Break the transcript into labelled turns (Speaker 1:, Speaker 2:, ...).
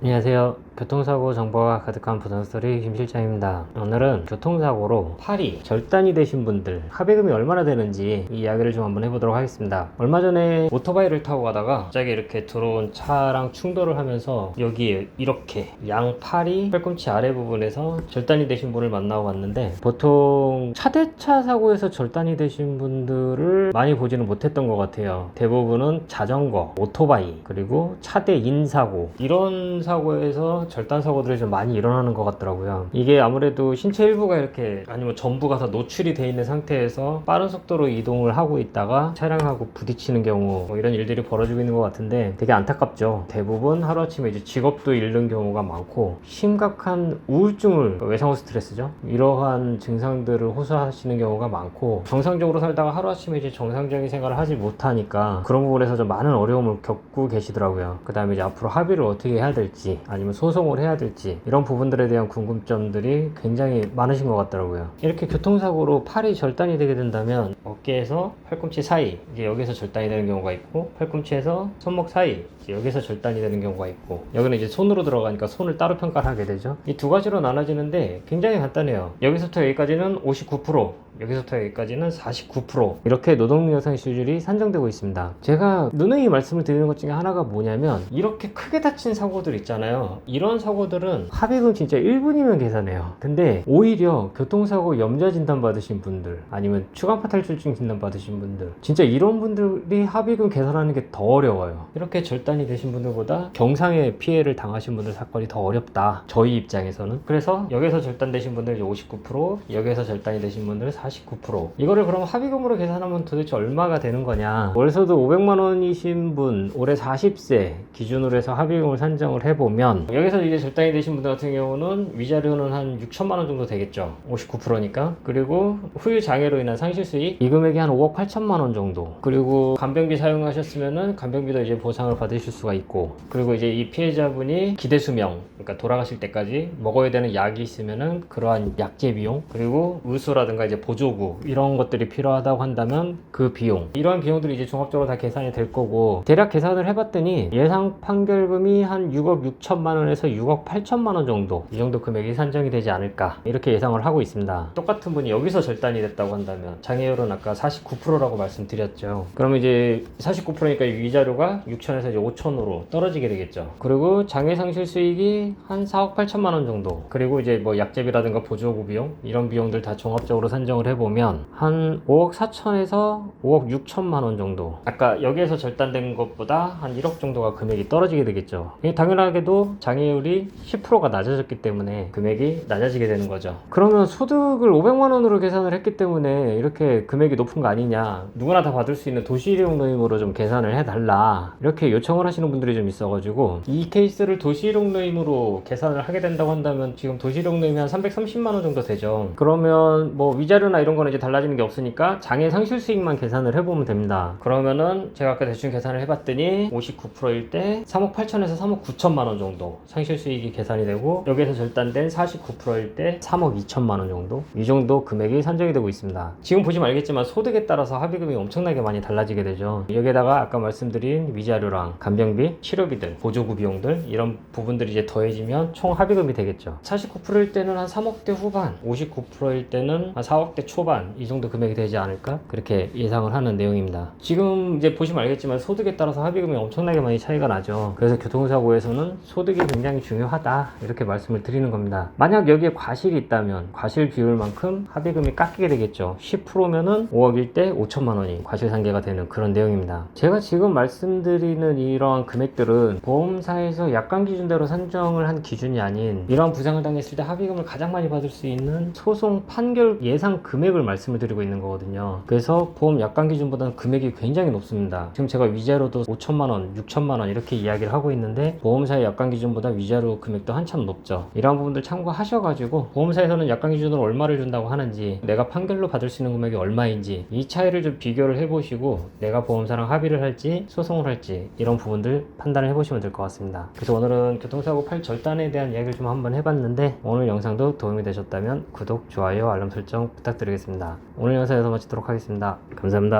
Speaker 1: 안녕하세요. 교통사고 정보가 가득한 부동스토리 김 실장입니다. 오늘은 교통사고로 팔이 절단이 되신 분들 합의금이 얼마나 되는지 이 이야기를 좀 한번 해보도록 하겠습니다. 얼마 전에 오토바이를 타고 가다가 갑자기 이렇게 들어온 차랑 충돌을 하면서 여기에 이렇게 양팔이 팔꿈치 아래 부분에서 절단이 되신 분을 만나고 왔는데, 보통 차대차 사고에서 절단이 되신 분들을 많이 보지는 못했던 것 같아요. 대부분은 자전거, 오토바이, 그리고 차대인 사고, 이런 사고에서 절단 사고들이 좀 많이 일어나는 것 같더라고요. 이게 아무래도 신체 일부가 이렇게 아니면 전부가 다 노출이 돼 있는 상태에서 빠른 속도로 이동을 하고 있다가 차량하고 부딪히는 경우, 뭐 이런 일들이 벌어지고 있는 것 같은데 되게 안타깝죠. 대부분 하루아침에 이제 직업도 잃는 경우가 많고, 심각한 우울증을, 외상후 스트레스죠, 이러한 증상들을 호소하시는 경우가 많고, 정상적으로 살다가 하루아침에 이제 정상적인 생활을 하지 못하니까 그런 부분에서 좀 많은 어려움을 겪고 계시더라고요. 그 다음에 이제 앞으로 합의를 어떻게 해야 될지, 아니면 소송을 해야 될지, 이런 부분들에 대한 궁금점들이 굉장히 많으신 것 같더라고요. 이렇게 교통사고로 팔이 절단이 되게 된다면 어깨에서 팔꿈치 사이, 이제 여기서 절단이 되는 경우가 있고, 팔꿈치에서 손목 사이, 이제 여기서 절단이 되는 경우가 있고, 여기는 이제 손으로 들어가니까 손을 따로 평가를 하게 되죠. 이 두 가지로 나눠지는데 굉장히 간단해요. 여기서부터 여기까지는 59%, 여기서부터 여기까지는 49%, 이렇게 노동력 상실률이 산정되고 있습니다. 제가 누누이 말씀을 드리는 것 중에 하나가 뭐냐면, 이렇게 크게 다친 사고들 있잖아요. 이런 사고들은 합의금 진짜 1분이면 계산해요. 근데 오히려 교통사고 염좌 진단 받으신 분들, 아니면 추간파 탈출증 진단 받으신 분들, 진짜 이런 분들이 합의금 계산하는 게 더 어려워요. 이렇게 절단이 되신 분들보다 경상의 피해를 당하신 분들 사건이 더 어렵다, 저희 입장에서는. 그래서 여기서 절단되신 분들 59%, 여기서 절단이 되신 분들 49%. 이거를 그럼 합의금으로 계산하면 도대체 얼마가 되는 거냐. 월소득 500만원이신 분, 올해 40세 기준으로 해서 합의금을 산정을 해보면, 여기서 이제 절단이 되신 분들 같은 경우는 위자료는 한 6천만원 정도 되겠죠. 59%니까. 그리고 후유 장애로 인한 상실 수익, 이 금액이 한 5억 8천만원 정도. 그리고 간병비 사용하셨으면은 간병비도 이제 보상을 받으실 수가 있고, 그리고 이제 이 피해자분이 기대수명, 그러니까 돌아가실 때까지 먹어야 되는 약이 있으면은 그러한 약제 비용, 그리고 울수라든가 이제 보조구, 이런 것들이 필요하다고 한다면 그 비용, 이러한 비용들이 이제 종합적으로 다 계산이 될 거고, 대략 계산을 해봤더니 예상 판결금이 한 6억 6천만 원에서 6억 8천만 원 정도, 이 정도 금액이 산정이 되지 않을까, 이렇게 예상을 하고 있습니다. 똑같은 분이 여기서 절단이 됐다고 한다면 장애율은 아까 49%라고 말씀드렸죠. 그러면 이제 49%니까 위자료가 6천에서 이제 5천으로 떨어지게 되겠죠. 그리고 장애 상실 수익이 한 4억 8천만 원 정도, 그리고 이제 뭐 약제비라든가 보조구 비용, 이런 비용들 다 종합적으로 산정을 해보면 한 5억 4천에서 5억 6천만 원 정도, 아까 여기에서 절단된 것보다 한 1억 정도가 금액이 떨어지게 되겠죠. 당연하게도 장애율이 10%가 낮아졌기 때문에 금액이 낮아지게 되는 거죠. 그러면 소득을 500만 원으로 계산을 했기 때문에 이렇게 금액이 높은 거 아니냐, 누구나 다 받을 수 있는 도시일용 노임으로 좀 계산을 해달라, 이렇게 요청을 하시는 분들이 좀 있어가지고, 이 케이스를 도시일용 노임으로 계산을 하게 된다고 한다면 지금 도시일용 노임이 한 330만 원 정도 되죠. 그러면 뭐 위자료나 이런 거는 이제 달라지는 게 없으니까 장애 상실 수익만 계산을 해보면 됩니다. 그러면은 제가 아까 대충 계산을 해봤더니 59%일 때 3억 8천에서 3억 9천만 원 정도 상실 수익이 계산이 되고, 여기에서 절단된 49%일 때 3억 2천만 원 정도, 이 정도 금액이 산정이 되고 있습니다. 지금 보시면 알겠지만 소득에 따라서 합의금이 엄청나게 많이 달라지게 되죠. 여기에다가 아까 말씀드린 위자료랑 간병비, 치료비들, 보조구 비용들, 이런 부분들이 이제 더해지면 총 합의금이 되겠죠. 49%일 때는 한 3억대 후반, 59%일 때는 한 4억대 초반, 이 정도 금액이 되지 않을까, 그렇게 예상을 하는 내용입니다. 지금 이제 보시면 알겠지만 소득에 따라서 합의금이 엄청나게 많이 차이가 나죠. 그래서 교통사고에서는 소득이 굉장히 중요하다, 이렇게 말씀을 드리는 겁니다. 만약 여기에 과실이 있다면 과실 비율만큼 합의금이 깎이게 되겠죠. 10%면은 5억일 때 5천만 원이 과실상계가 되는 그런 내용입니다. 제가 지금 말씀드리는 이러한 금액들은 보험사에서 약관 기준대로 산정을 한 기준이 아닌, 이러한 부상을 당했을 때 합의금을 가장 많이 받을 수 있는 소송 판결 예상 금액을 말씀을 드리고 있는 거거든요. 그래서 보험 약관 기준보다는 금액이 굉장히 높습니다. 지금 제가 위자료도 5천만 원, 6천만 원 이렇게 이야기를 하고 있는데, 보험사의 약관 기준보다 위자료 금액도 한참 높죠. 이러한 부분들 참고하셔가지고 보험사에서는 약관 기준으로 얼마를 준다고 하는지, 내가 판결로 받을 수 있는 금액이 얼마인지, 이 차이를 좀 비교를 해보시고 내가 보험사랑 합의를 할지 소송을 할지, 이런 부분들 판단을 해보시면 될 것 같습니다. 그래서 오늘은 교통사고 팔 절단에 대한 이야기를 좀 한번 해봤는데, 오늘 영상도 도움이 되셨다면 구독, 좋아요, 알람 설정 부탁드리겠습니다. 오늘 영상에서 마치도록 하겠습니다. 감사합니다.